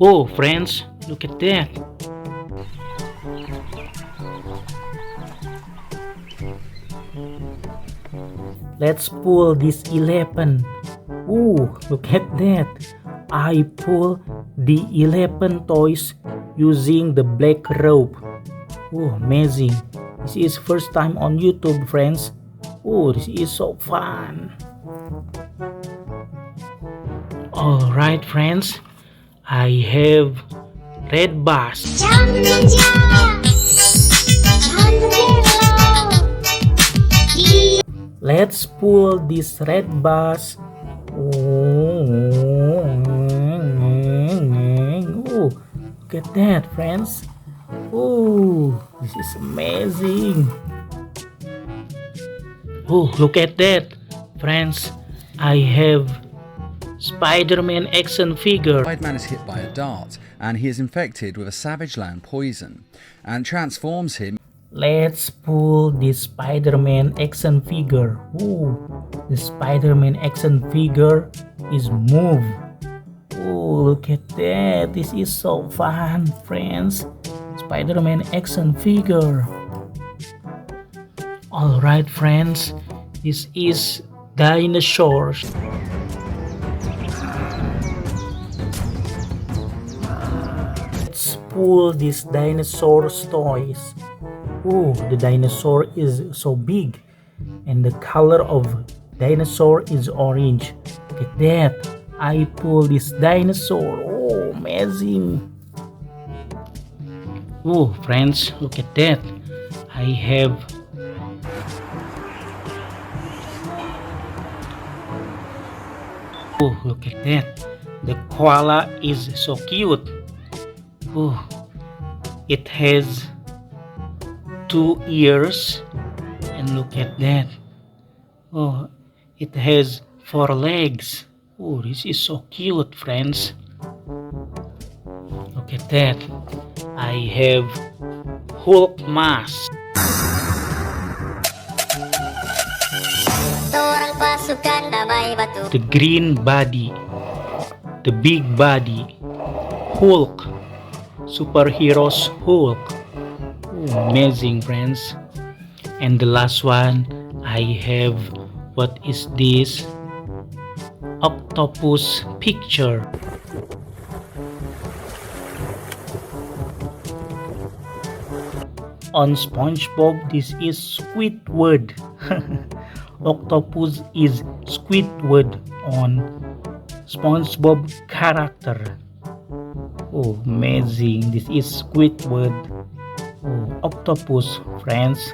Oh, friends, look at that. Let's pull this 11. Oh, look at that. I pull the 11 toys using the black rope. Oh, amazing. This is first time on YouTube, friends. Oh, this is so fun. Alright, friends. I have red bass. Let's pull this red bass. Oh, look at that, friends. Oh, this is amazing. Oh, look at that, friends. I have Spider-Man action figure. Spider-Man is hit by a dart and he is infected with a savage land poison and transforms him. Let's pull this Spider-Man action figure. Ooh, the Spider-Man action figure is moved. Oh, look at that. This is so fun, friends. Spider-Man action figure. Alright, friends. This is dinosaurs. Let's pull these dinosaurs toys. Oh, the dinosaur is so big and the color of dinosaur is orange. Look at that. I pull this dinosaur. Oh, amazing. Oh, friends, look at that. I have oh, look at that. The koala is so cute. Oh, it has 2 ears and look at that. Oh, it has 4 legs. Oh, this is so cute, friends. Look at that. I have Hulk mask. The green body, the big body, Hulk, superheroes Hulk. Oh, amazing, friends. And the last one, I have, what is this? Octopus picture. On SpongeBob, this is Squidward. Octopus is Squidward on SpongeBob character. Oh, amazing. This is Squidward. Oh, octopus, friends.